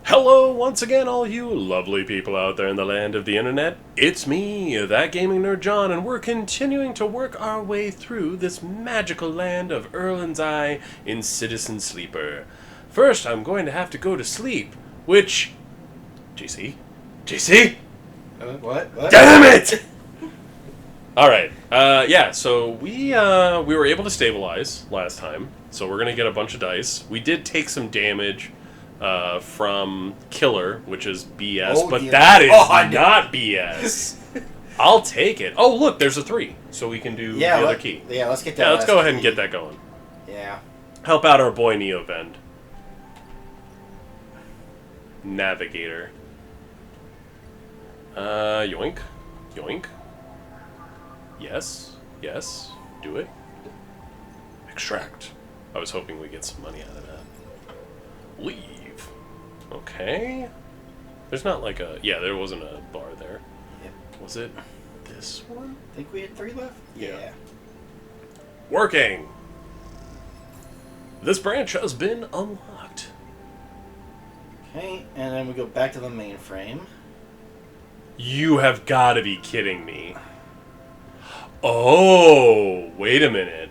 Hello once again, all you lovely people out there in the land of the internet. It's me, that gaming nerd John, and we're continuing to work our way through this magical land of Erlin's Eye in Citizen Sleeper. First, I'm going to have to go to sleep, which... JC? JC? What? Damn it! Alright, so we were able to stabilize last time, so we're gonna get a bunch of dice. We did take some damage from Killer, which is BS, but that is not BS. I'll take it. Oh, look, there's a 3, so we can do the other key. Yeah, let's get that. Yeah, let's go ahead and get that going. Yeah. Help out our boy Neovend. Navigator. Yoink. Yoink. Yes. Yes. Do it. Extract. I was hoping we'd get some money out of that. Leave. Okay. There's not like a... Yeah, there wasn't a bar there. Yep. Was it this one? I think we had 3 left? Yeah. Working! This branch has been unlocked. Okay, and then we go back to the mainframe. You have got to be kidding me. Oh, wait a minute.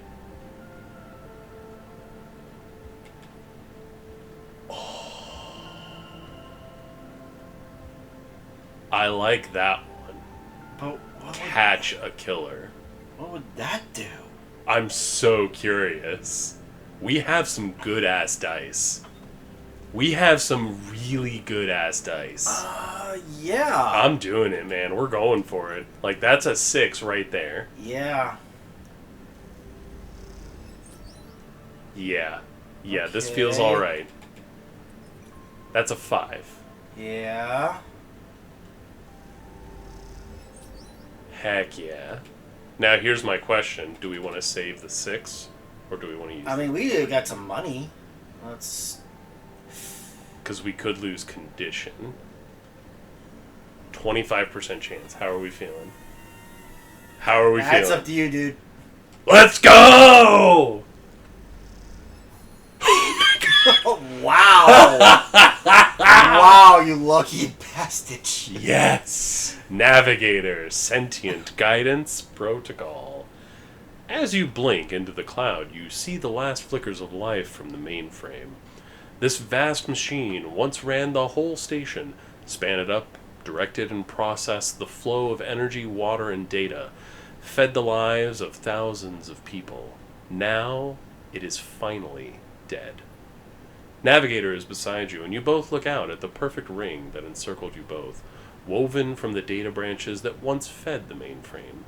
I like that one. But Catch a killer. What would that do? I'm so curious. We have some good-ass dice. We have some really good-ass dice. Yeah. I'm doing it, man. We're going for it. Like, that's a 6 right there. Yeah. Yeah. Yeah, Okay. This feels alright. That's a 5. Yeah. Heck yeah. Now, here's my question. Do we want to save the 6? Or do we want to use I mean, we got some money. Let's... Because we could lose condition. 25% chance. How are we feeling? How are we feeling? That's up to you, dude. Let's go! Wow. Wow, you lucky bastard. Yes! Navigator, sentient guidance protocol. As you blink into the cloud, you see the last flickers of life from the mainframe. This vast machine once ran the whole station, span it up, directed and processed the flow of energy, water, and data, fed the lives of thousands of people. Now, it is finally dead. Navigator is beside you, and you both look out at the perfect ring that encircled you both, woven from the data branches that once fed the mainframe.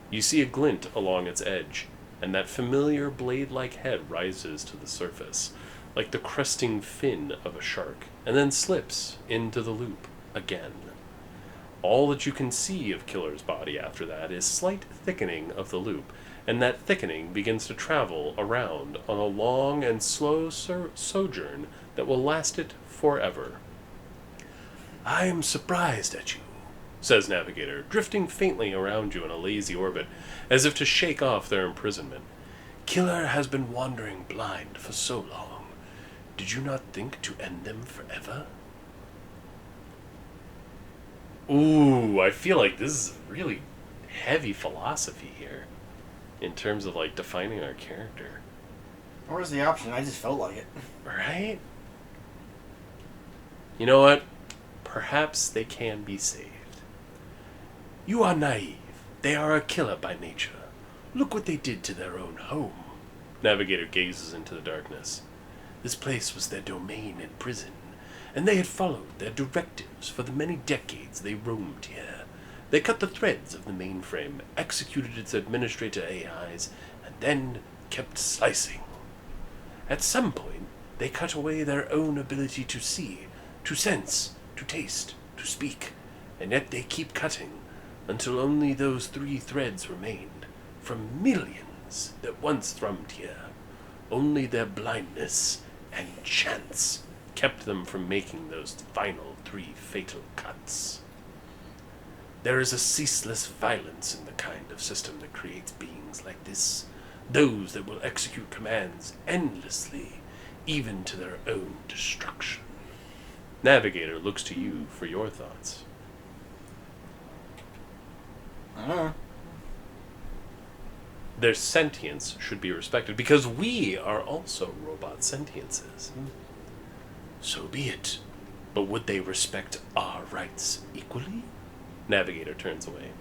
You see a glint along its edge, and that familiar blade-like head rises to the surface, like the cresting fin of a shark, and then slips into the loop again. All that you can see of Killer's body after that is slight thickening of the loop, and that thickening begins to travel around on a long and slow sojourn that will last it forever. I am surprised at you, says Navigator, drifting faintly around you in a lazy orbit, as if to shake off their imprisonment. Killer has been wandering blind for so long. Did you not think to end them forever? Ooh, I feel like this is really heavy philosophy here, in terms of, like, defining our character. Or was the option? I just felt like it. Right? You know what? Perhaps they can be saved. You are naive. They are a killer by nature. Look what they did to their own home. Navigator gazes into the darkness. This place was their domain and prison, and they had followed their directives for the many decades they roamed here. They cut the threads of the mainframe, executed its administrator AIs, and then kept slicing. At some point, they cut away their own ability to see, to sense, to taste, to speak, and yet they keep cutting, until only those 3 threads remained, from millions that once thrummed here. Only their blindness and chance kept them from making those final 3 fatal cuts. There is a ceaseless violence in the kind of system that creates beings like this, those that will execute commands endlessly, even to their own destruction. Navigator looks to you for your thoughts. I don't know. Their sentience should be respected, because we are also robot sentiences. So be it. But would they respect our rights equally? Navigator turns away.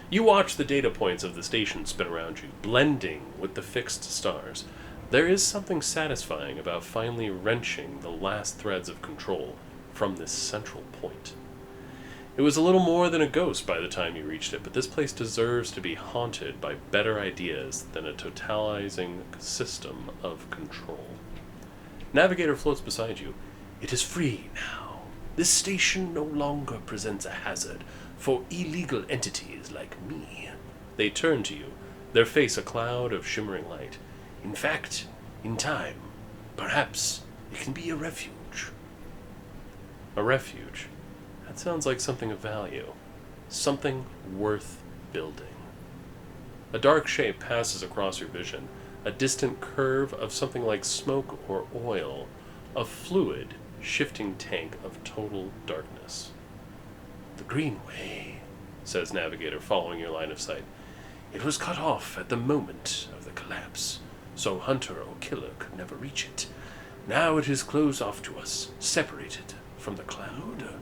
You watch the data points of the station spin around you, blending with the fixed stars. There is something satisfying about finally wrenching the last threads of control from this central point. It was a little more than a ghost by the time you reached it, but this place deserves to be haunted by better ideas than a totalizing system of control. Navigator floats beside you. It is free now. This station no longer presents a hazard for illegal entities like me. They turn to you, their face a cloud of shimmering light. In fact, in time, perhaps it can be a refuge. A refuge? That sounds like something of value. Something worth building. A dark shape passes across your vision, a distant curve of something like smoke or oil, a fluid, shifting tank of total darkness. The Greenway, says Navigator, following your line of sight. It was cut off at the moment of the collapse, so hunter or killer could never reach it. Now it is closed off to us, separated from the cloud.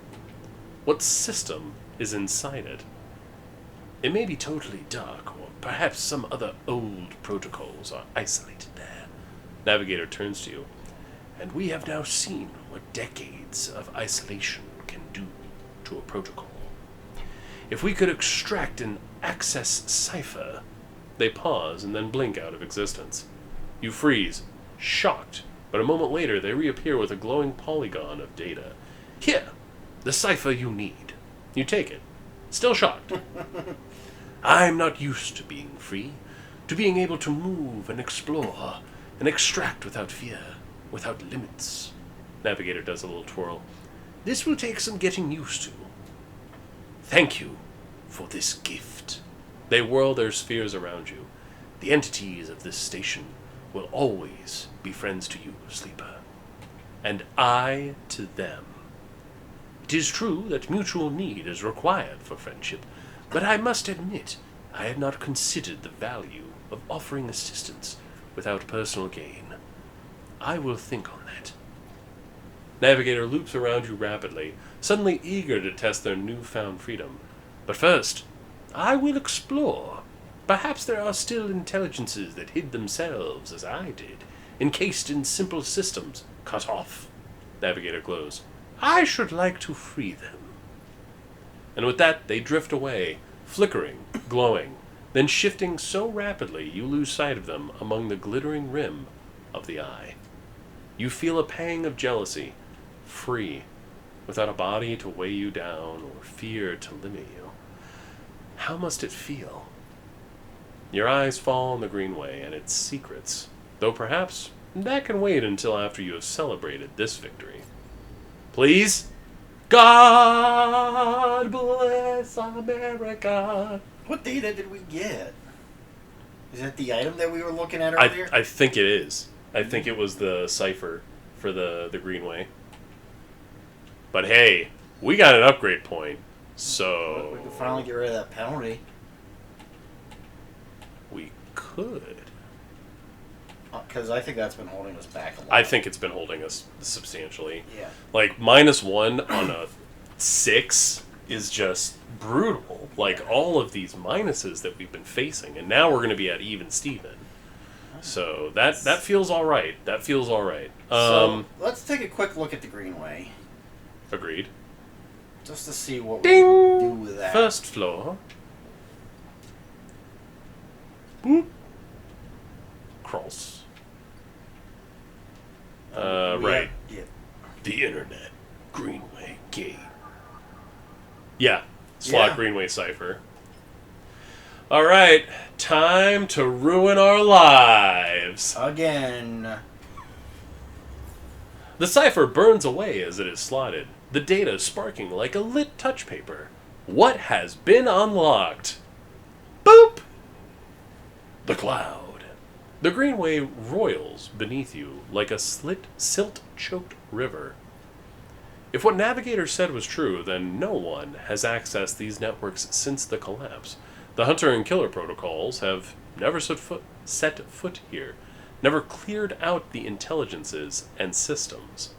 What system is inside it? It may be totally dark, or perhaps some other old protocols are isolated there. Navigator turns to you. And we have now seen what decades of isolation can do to a protocol. If we could extract and access Sci-Fi. They pause and then blink out of existence. You freeze, shocked, but a moment later they reappear with a glowing polygon of data. Here, the Sci-Fi you need. You take it, still shocked. I'm not used to being free, to being able to move and explore and extract without fear, without limits. Navigator does a little twirl. This will take some getting used to. Thank you for this gift. They whirl their spheres around you. The entities of this station will always be friends to you, Sleeper. And I to them. It is true that mutual need is required for friendship, but I must admit I have not considered the value of offering assistance without personal gain. I will think on that. Navigator loops around you rapidly, suddenly eager to test their newfound freedom. But first, I will explore. Perhaps there are still intelligences that hid themselves as I did, encased in simple systems, cut off. Navigator glows. I should like to free them. And with that, they drift away, flickering, glowing, then shifting so rapidly you lose sight of them among the glittering rim of the eye. You feel a pang of jealousy, free, without a body to weigh you down or fear to limit you. How must it feel? Your eyes fall on the Greenway and its secrets, though perhaps that can wait until after you have celebrated this victory. Please? God bless America. What data did we get? Is that the item that we were looking at earlier? I think it is. I think it was the cipher for the Greenway. But hey, we got an upgrade point, so... We could finally get rid of that penalty. We could. Because I think that's been holding us back a lot. I think it's been holding us substantially. Yeah. Like, -1 on a 6 is just brutal. Like, all of these minuses that we've been facing, and now we're going to be at even Steven. So, that feels alright. That feels alright. So, let's take a quick look at the Greenway. Agreed. Just to see what Ding! we can do with that. First floor. Boop. Cross. Right. Yeah. The internet. Greenway gate. Yeah. Slot Yeah. Greenway cipher. Alright. Time to ruin our lives. Again. The cipher burns away as it is slotted, the data sparking like a lit touch paper. What has been unlocked? Boop! The cloud. The Greenway roils beneath you like a silt-choked river. If what Navigator said was true, then no one has accessed these networks since the collapse. The Hunter and Killer protocols have never set foot here, never cleared out the intelligences and systems.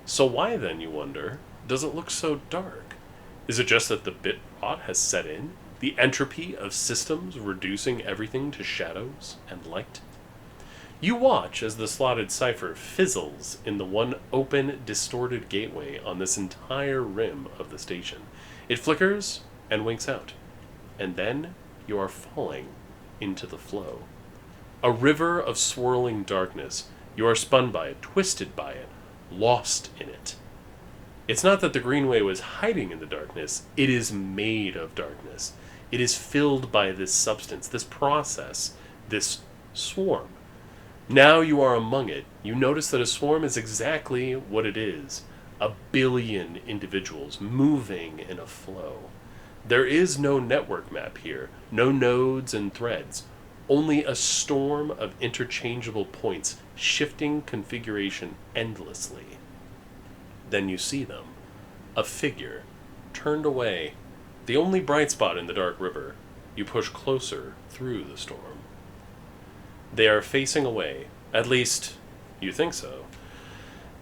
So why then, you wonder, does it look so dark? Is it just that the bit rot has set in? The entropy of systems reducing everything to shadows and light? You watch as the slotted cipher fizzles in the one open, distorted gateway on this entire rim of the station. It flickers and winks out. And then you are falling into the flow. A river of swirling darkness. You are spun by it, twisted by it, lost in it. It's not that the Greenway was hiding in the darkness. It is made of darkness. It is filled by this substance, this process, this swarm. Now you are among it. You notice that a swarm is exactly what it is. 1 billion individuals moving in a flow. There is no network map here, no nodes and threads. Only a storm of interchangeable points, shifting configuration endlessly. Then you see them. A figure, turned away. The only bright spot in the dark river. You push closer through the storm. They are facing away. At least, you think so.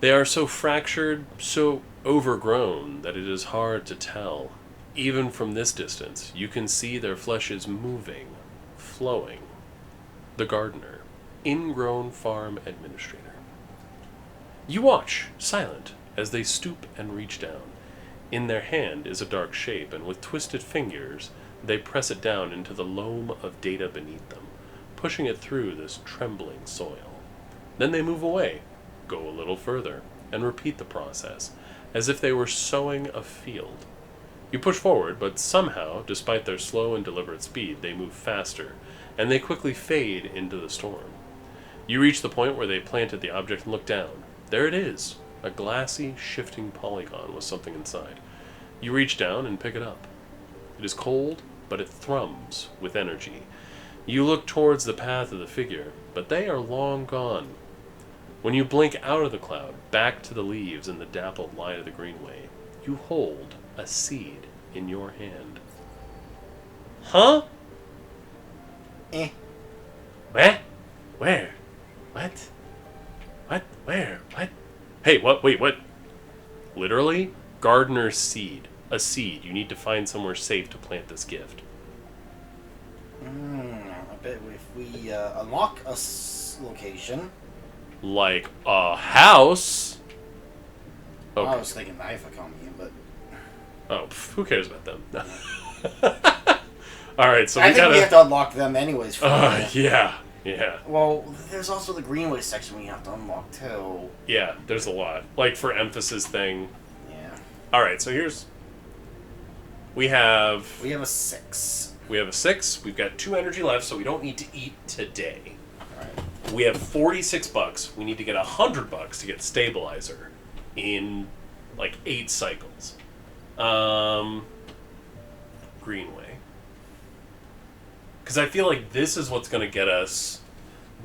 They are so fractured, so overgrown, that it is hard to tell. Even from this distance, you can see their flesh is moving, flowing. The gardener, ingrown farm administrator. You watch, silent, as they stoop and reach down. In their hand is a dark shape, and with twisted fingers, they press it down into the loam of data beneath them, pushing it through this trembling soil. Then they move away, go a little further, and repeat the process, as if they were sowing a field. You push forward, but somehow, despite their slow and deliberate speed, they move faster, and they quickly fade into the storm. You reach the point where they planted the object and look down. There it is, a glassy, shifting polygon with something inside. You reach down and pick it up. It is cold, but it thrums with energy. You look towards the path of the figure, but they are long gone. When you blink out of the cloud, back to the leaves and the dappled light of the Greenway, you hold a seed in your hand. Huh? Where? Where? What? What? Where? What? Hey, what? Wait, what? Literally, gardener's seed. A seed. You need to find somewhere safe to plant this gift. I bet if we unlock a location. Like a house? Okay. I was thinking knife economy, but... Oh, who cares about them? Alright, so I think we have to unlock them anyways. Yeah. Well, there's also the Greenway section we have to unlock, too. Yeah, there's a lot. Like, for emphasis thing. Yeah. Alright, so here's... We have a 6. We have a 6. We've got 2 energy left, so we don't need to eat today. Alright. We have $46. We need to get $100 to get stabilizer in, like, 8 cycles. Greenway. Because I feel like this is what's going to get us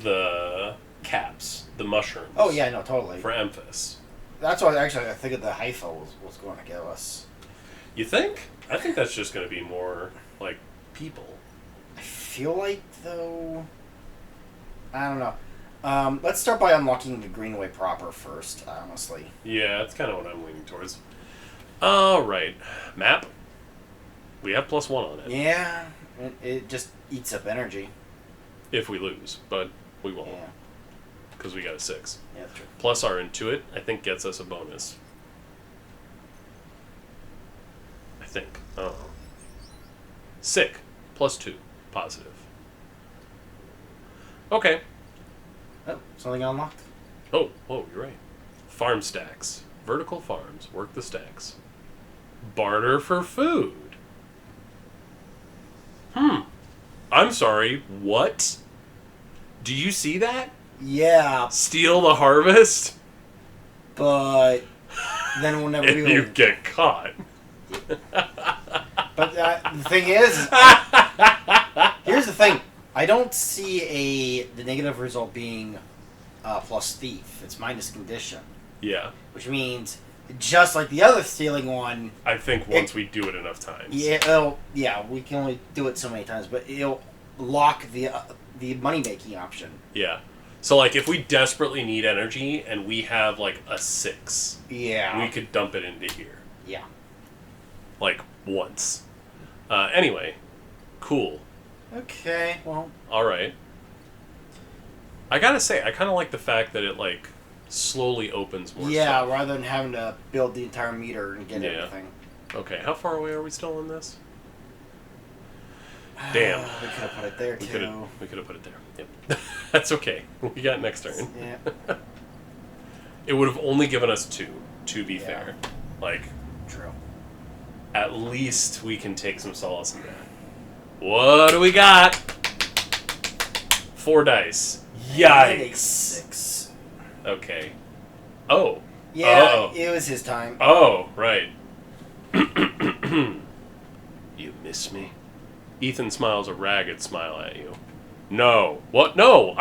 the caps, the mushrooms. Oh, yeah, no, totally. For Emphas. That's what I think of the Haifa was going to give us. You think? I think that's just going to be more, like, people. I feel like, though... I don't know. Let's start by unlocking the Greenway proper first, honestly. Yeah, that's kind of what I'm leaning towards. Alright. Map. We have +1 on it. Yeah. It just eats up energy. If we lose, but we won't. Yeah. Because we got a 6. Yeah, that's true. Plus our Intuit, I think, gets us a bonus. I think. Oh. Sick. +2. Positive. Okay. Oh, something unlocked. Oh, whoa, you're right. Farm stacks. Vertical farms. Work the stacks. Barter for food. I'm sorry, what? Do you see that? Yeah. Steal the harvest? But then we'll never if you get caught. But the thing is, here's the thing. I don't see the negative result being plus thief. It's minus condition. Yeah. Which means just like the other stealing one. I think once we do it enough times. Yeah, we can only do it so many times, but it'll lock the money making option. Yeah. So like if we desperately need energy and we have like a 6, we could dump it into here. Yeah. Like once. Anyway, cool. Okay, well. All right. I gotta say, I kind of like the fact that it like slowly opens more. Yeah, stuff. rather than having to build the entire meter and get Yeah. everything. Okay, how far away are we still in this? Damn. We could have put it there too. We could have put it there. Yep. That's okay. We got next turn. Yeah. It would have only given us 2, to be Yeah. fair. Like, True. at least we can take some solace in that. What do we got? 4 dice. Yikes. 6. Okay. Oh. Yeah, Oh. it was his time. Oh, right. You miss me? Ethan smiles a ragged smile at you. No. What? No!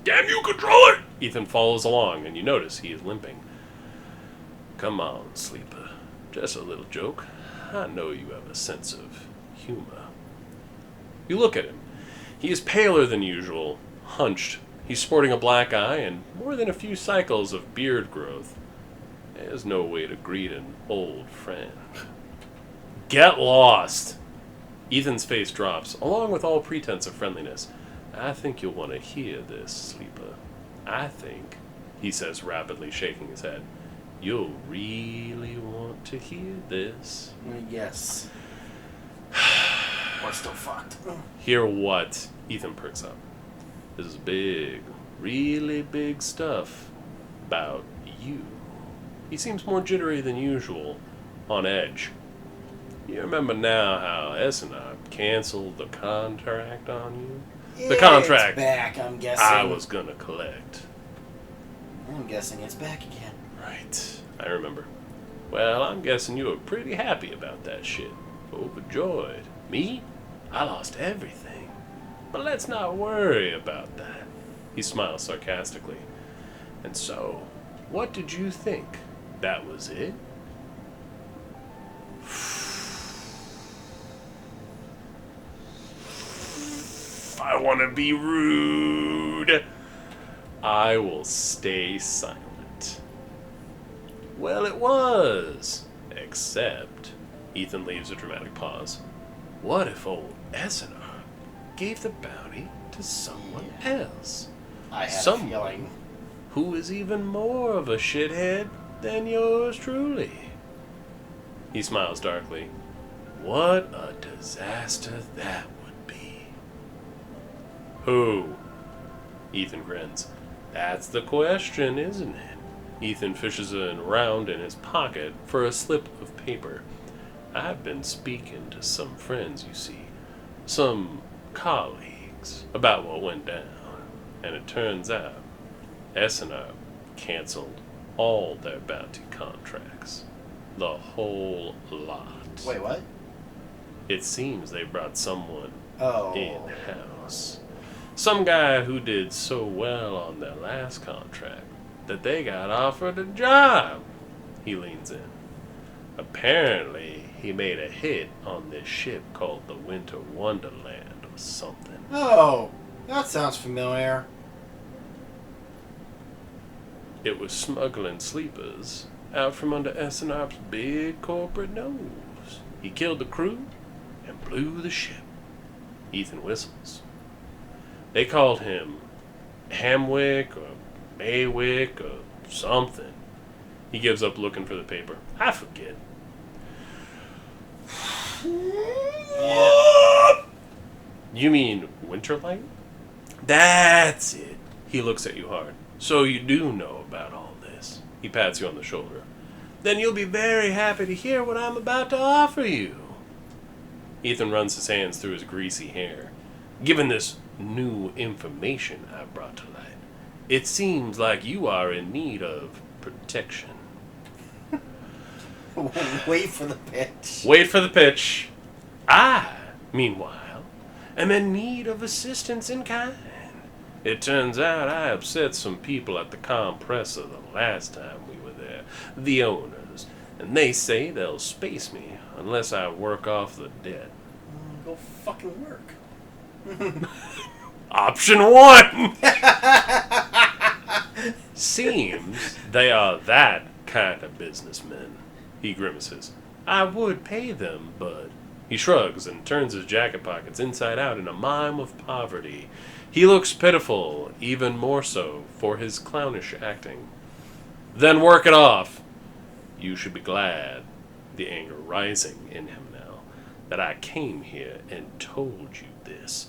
Damn you, controller! Ethan follows along, and you notice he is limping. Come on, sleeper. Just a little joke. I know you have a sense of humor. You look at him. He is paler than usual, hunched. He's sporting a black eye and more than a few cycles of beard growth. There's no way to greet an old friend. Get lost! Ethan's face drops, along with all pretense of friendliness. I think you'll want to hear this, sleeper. I think, he says rapidly, shaking his head, you'll really want to hear this. Yes. We're still fucked. Hear what? Ethan perks up. This is big, really big stuff about you. He seems more jittery than usual, on edge. You remember now how Essenarp canceled the contract on you? The contract It's back, I'm guessing. I was gonna collect. I'm guessing it's back again. Right, I remember. Well, I'm guessing you were pretty happy about that shit. Overjoyed. Me? I lost everything. But let's not worry about that. He smiles sarcastically. And so, what did you think? That was it? I want to be rude. I will stay silent. Well, it was. Except, Ethan leaves a dramatic pause. What if old Essenarp gave the bounty to someone else? I had Someone a feeling. who is even more of a shithead than yours truly. He smiles darkly. What a disaster that would be. Who? Ethan grins. That's the question, isn't it? Ethan fishes around in his pocket for a slip of paper. I've been speaking to some friends, you see. Some colleagues about what went down. And it turns out Essenarp canceled all their bounty contracts. The whole lot. Wait, what? It seems they brought someone Oh. in-house. Some guy who did so well on their last contract that they got offered a job. He leans in. Apparently, he made a hit on this ship called the Winter Wonderland or something. Oh, that sounds familiar. It was smuggling sleepers out from under Essenarp's big corporate nose. He killed the crew and blew the ship. Ethan whistles. They called him Hamwick or Maywick or something. He gives up looking for the paper. I forget. You mean Winterlight? That's it. He looks at you hard. So you do know about all this. He pats you on the shoulder. Then you'll be very happy to hear what I'm about to offer you. Ethan runs his hands through his greasy hair. Given this new information I've brought to light, it seems like you are in need of protection. Wait for the pitch. Wait for the pitch. I, meanwhile, am in need of assistance in kind. It turns out I upset some people at the compressor the last time we were there. the owners, and they say they'll space me unless I work off the debt. Go fucking work. Option 1! Seems they are that kind of businessmen. He grimaces. I would pay them, but... He shrugs and turns his jacket pockets inside out in a mime of poverty. He looks pitiful, even more so for his clownish acting. Then work it off. You should be glad, the anger rising in him now, that I came here and told you this.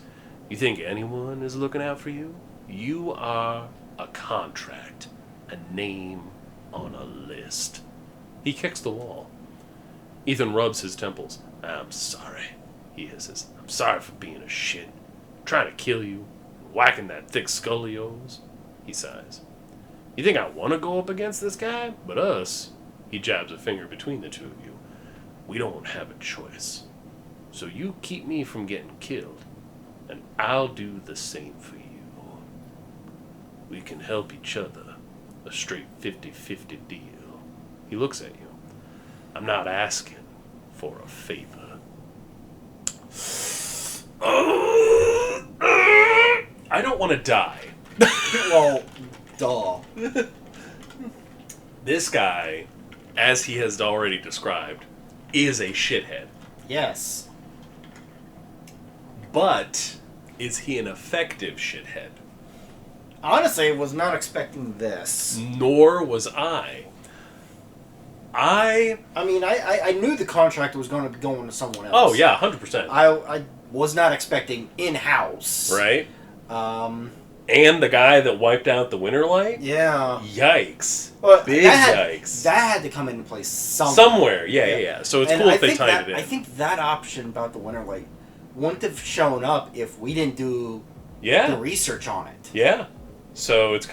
You think anyone is looking out for you? You are a contract, a name on a list. He kicks the wall. Ethan rubs his temples. I'm sorry, he hisses. I'm sorry for being a shit. Trying to kill you. Whacking that thick skull of yours. He sighs. You think I want to go up against this guy? But us, he jabs a finger between the two of you. We don't have a choice. So you keep me from getting killed, and I'll do the same for you. We can help each other. A straight 50-50 deal. He looks at you. I'm not asking for a favor. I don't want to die. Well, duh. This guy, as he has already described, is a shithead. Yes. But is he an effective shithead? Honestly, I was not expecting this. Nor was I. I mean, I knew the contract was going to be going to someone else. Oh, yeah, 100%. I was not expecting in-house. Right? And the guy that wiped out the winter light? Yeah. Yikes. Well, Big yikes. That had to come into place somewhere. Somewhere, yeah. So it's cool if they tied it in. I think that option about the winter light wouldn't have shown up if we didn't do the research on it. Yeah. So it's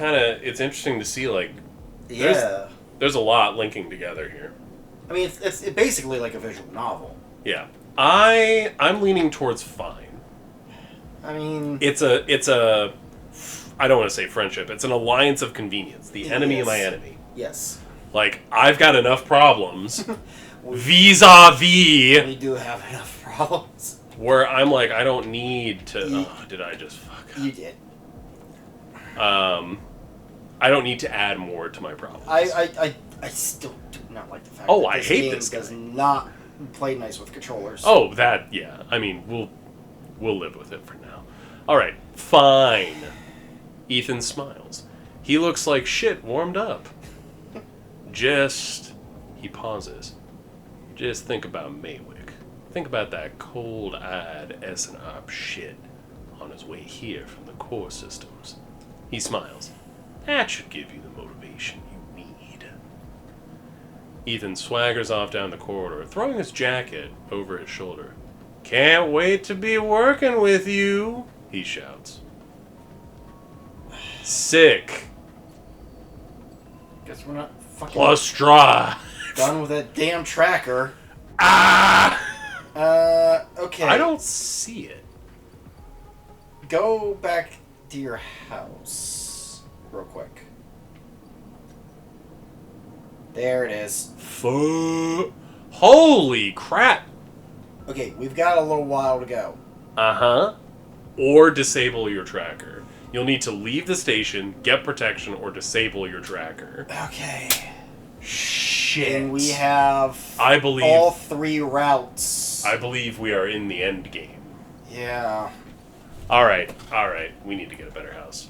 interesting to see, like, there's a lot linking together here. I mean, it's basically like a visual novel. Yeah. I'm leaning towards fine. I mean... It's a I don't want to say friendship. It's an alliance of convenience. The enemy of my enemy. Yes. Like, I've got enough problems. Vis-a-vis. We do have enough problems. Where I'm like, I don't need to... did I just fuck up? You did. I don't need to add more to my problems. I still do not like the fact that this I hate game this guy. does not play nice with controllers. Oh, that, yeah. I mean, we'll live with it for now. Alright, fine. Ethan smiles. He looks like shit warmed up. He pauses. Just think about Maywick. Think about that cold-eyed S&op shit on his way here from the core systems. He smiles. That should give you the motivation you need. Ethan swaggers off down the corridor, throwing his jacket over his shoulder. Can't wait to be working with you, he shouts. Sick. Guess we're not fucking Plus drive. done with that damn tracker. Okay. I don't see it. Go back to your house real quick. There it is. Holy crap. Okay, we've got a little while to go. Uh-huh. Or disable your tracker. You'll need to leave the station, get protection, or disable your tracker. Okay. Shit. And we have all three routes. I believe we are in the end game. Yeah. Alright. We need to get a better house.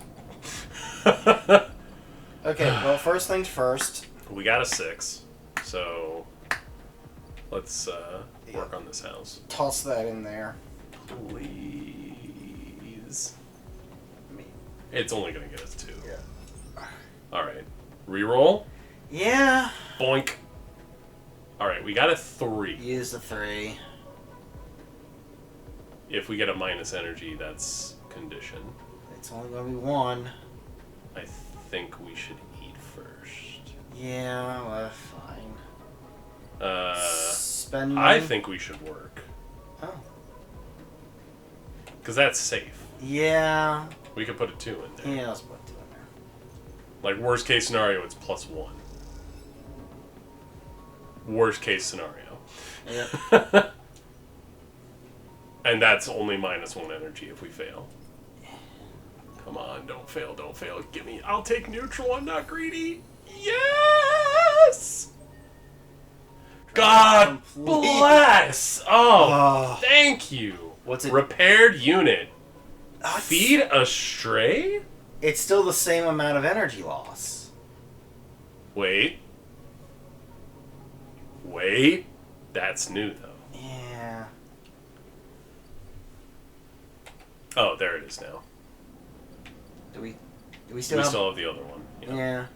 Okay, well, first things first. We got a 6, so let's work on this house. Toss that in there. Please. It's only going to get us 2. Yeah. Alright. Reroll? Yeah. Boink. Alright, we got a 3. Use the 3. If we get a minus energy, that's condition. It's only going to be 1. I think we should eat first. Yeah, well, fine. Spend I think we should work. Oh. Because that's safe. Yeah. We could put a 2 in there. Yeah, let's put 2 in there. Like, worst case scenario, it's +1. Worst case scenario. Yep. And that's only -1 energy if we fail. Come on, don't fail, don't fail. Give me, I'll take neutral, I'm not greedy. Yes! God bless! Oh, thank you. What's it? Repaired unit. Oh, Feed a stray? It's still the same amount of energy loss. Wait. That's new, though. Yeah. Oh, there it is now. Do we We still have... still have the other one. Yeah.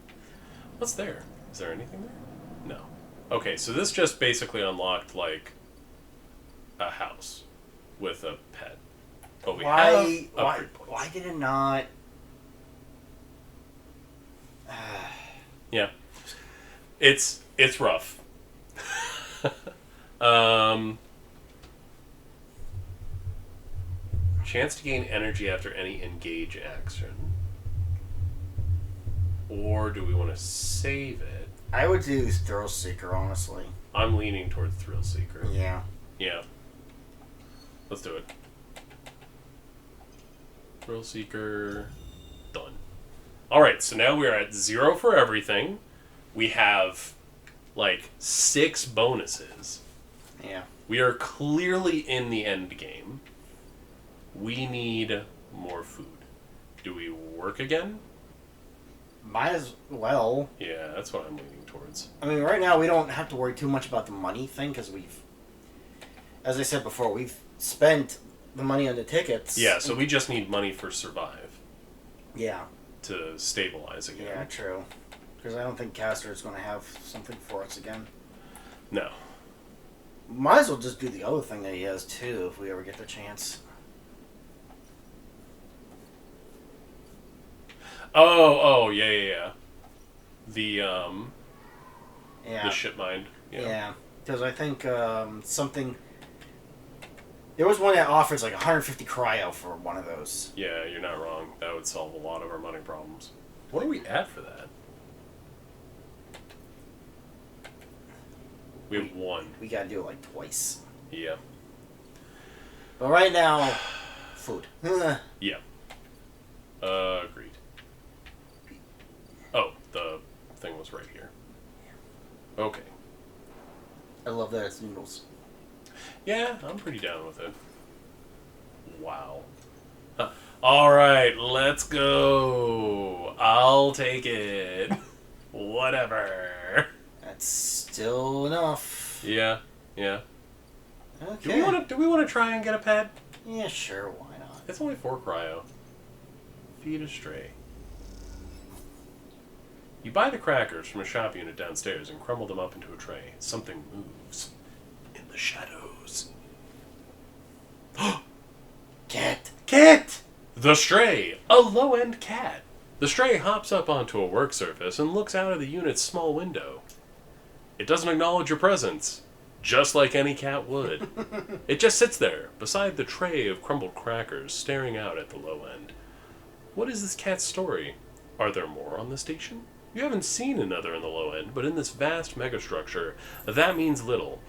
What's there? Is there anything there? No. Okay, so this just basically unlocked, like, a house with a pet. But we have upgrade points. Why did it not... Yeah. It's rough. Chance to gain energy after any engage action. Or do we want to save it? I would do Thrill Seeker, honestly. I'm leaning towards Thrill Seeker. Yeah. Yeah. Let's do it. Thrill Seeker. Done. Alright, so now we're at 0 for everything. We have, like, 6 bonuses. Yeah. We are clearly in the end game. We need more food. Do we work again? Might as well. Yeah, that's what I'm leaning towards. I mean, right now we don't have to worry too much about the money thing because we've, as I said before, we've spent the money on the tickets. Yeah, so we just need money for survive. Yeah. To stabilize again. Yeah, true. Because I don't think Caster is going to have something for us again. No. Might as well just do the other thing that he has too if we ever get the chance. Oh, yeah. The ship mind. Yeah. Because I think something... There was one that offers like 150 cryo for one of those. Yeah, you're not wrong. That would solve a lot of our money problems. What are we at for that? We have 1. We gotta do it like twice. Yeah. But right now, food. Yeah. Agreed. Oh, the thing was right here. Okay. I love that it's noodles. Yeah, I'm pretty down with it. Wow. Alright, let's go. I'll take it. Whatever. That's still enough. Yeah. Okay. Do we want to try and get a pet? Yeah, sure, why not? It's only 4 cryo. Feed a stray. You buy the crackers from a shop unit downstairs and crumble them up into a tray. Something moves in the shadows. Cat! Cat! The stray! A low-end cat. The stray hops up onto a work surface and looks out of the unit's small window. It doesn't acknowledge your presence, just like any cat would. It just sits there, beside the tray of crumbled crackers, staring out at the low end. What is this cat's story? Are there more on the station? You haven't seen another in the low end, but in this vast megastructure, that means little.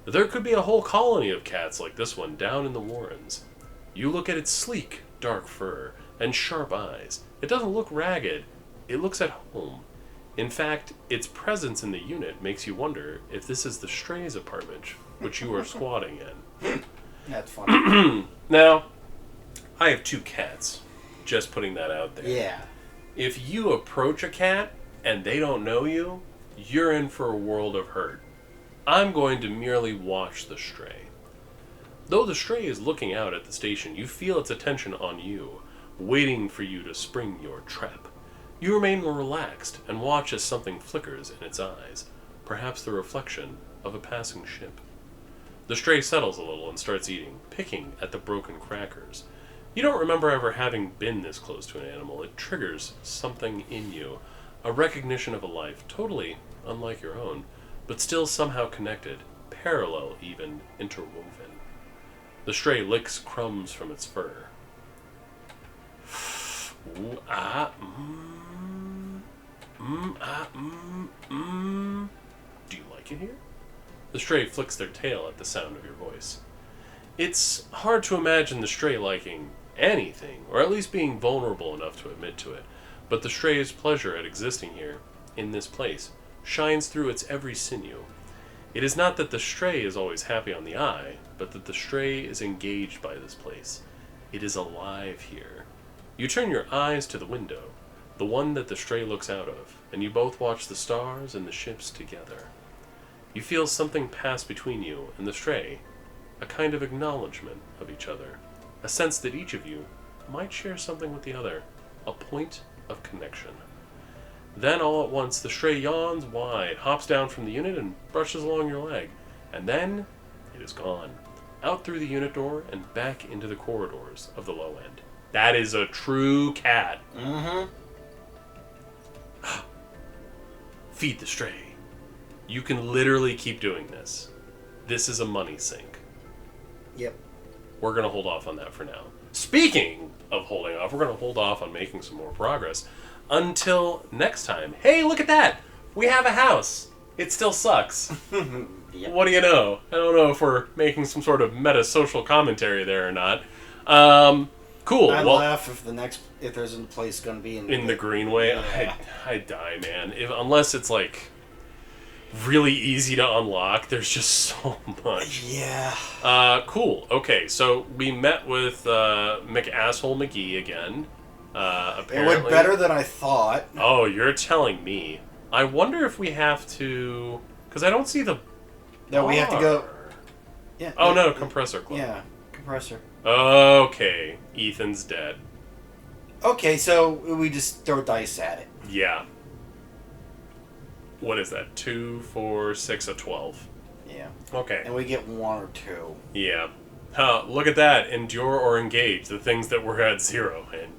There could be a whole colony of cats like this one down in the warrens. You look at its sleek, dark fur and sharp eyes. It doesn't look ragged. It looks at home. In fact, its presence in the unit makes you wonder if this is the stray's apartment, which you are squatting in. That's funny. Now, I have 2 cats. Just putting that out there. Yeah. If you approach a cat and they don't know you, you're in for a world of hurt. I'm going to merely watch the stray. Though the stray is looking out at the station, you feel its attention on you, waiting for you to spring your trap. You remain relaxed and watch as something flickers in its eyes, perhaps the reflection of a passing ship. The stray settles a little and starts eating, picking at the broken crackers. You don't remember ever having been this close to an animal. It triggers something in you, a recognition of a life totally unlike your own, but still somehow connected, parallel even, interwoven. The stray licks crumbs from its fur. Ooh, ah, Do you like it here? The stray flicks their tail at the sound of your voice. It's hard to imagine the stray liking anything, or at least being vulnerable enough to admit to it, but the stray's pleasure at existing here, in this place, shines through its every sinew. It is not that the stray is always happy on the eye, but that the stray is engaged by this place. It is alive here. You turn your eyes to the window, the one that the stray looks out of, and you both watch the stars and the ships together. You feel something pass between you and the stray, a kind of acknowledgement of each other, a sense that each of you might share something with the other, a point of connection. Then all at once the stray yawns wide, hops down from the unit and brushes along your leg, and then it is gone, out through the unit door and back into the corridors of the low end. That is a true cat. Mm-hmm. Feed the stray. You can literally keep doing this. This is a money sink. Yep. We're going to hold off on that for now. Speaking of holding off, we're going to hold off on making some more progress until next time. Hey, look at that! We have a house. It still sucks. Yep. What do you know? I don't know if we're making some sort of meta-social commentary there or not. Cool. I'd laugh if there's a place going to be in the Greenway. Yeah. I'd die, man. Unless it's like really easy to unlock. There's just so much. Yeah. Cool. Okay, so we met with McAsshole McGee again. Apparently. It went better than I thought. Oh, you're telling me. I wonder if we have to... Because I don't see the... No, we have to go... Yeah. Oh, no, compressor club. Yeah, compressor. Okay, Ethan's dead. Okay, so we just throw dice at it. Yeah. What is that? 2, 4, 6, a 12. Yeah. Okay. And we get 1 or 2. Yeah. Look at that. Endure or engage. The things that were at 0. And,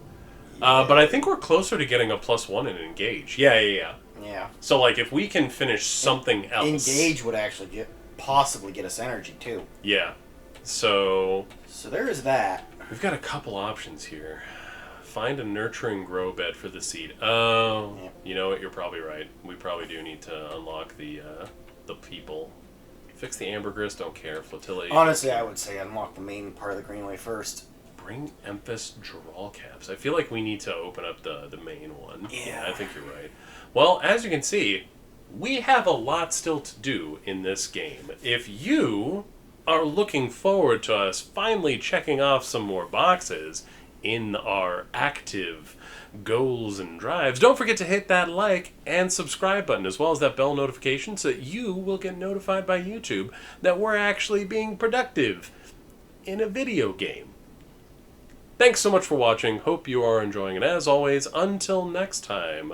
but I think we're closer to getting a +1 in engage. Yeah. Yeah. So, like, if we can finish something else... Engage would actually possibly get us energy, too. Yeah. So there is that. We've got a couple options here. Find a nurturing grow bed for the seed. Oh, yeah. You know what? You're probably right. We probably do need to unlock the people. Fix the ambergris, don't care. Flotilla. Honestly, I would say unlock the main part of the Greenway first. Bring Emphas draw caps. I feel like we need to open up the main one. Yeah. I think you're right. Well, as you can see, we have a lot still to do in this game. If you are looking forward to us finally checking off some more boxes in our active goals and drives, don't forget to hit that like and subscribe button, as well as that bell notification, so that you will get notified by YouTube that we're actually being productive in a video game. Thanks so much for watching. Hope you are enjoying it. As always, until next time,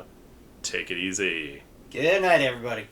take it easy. Good night, everybody.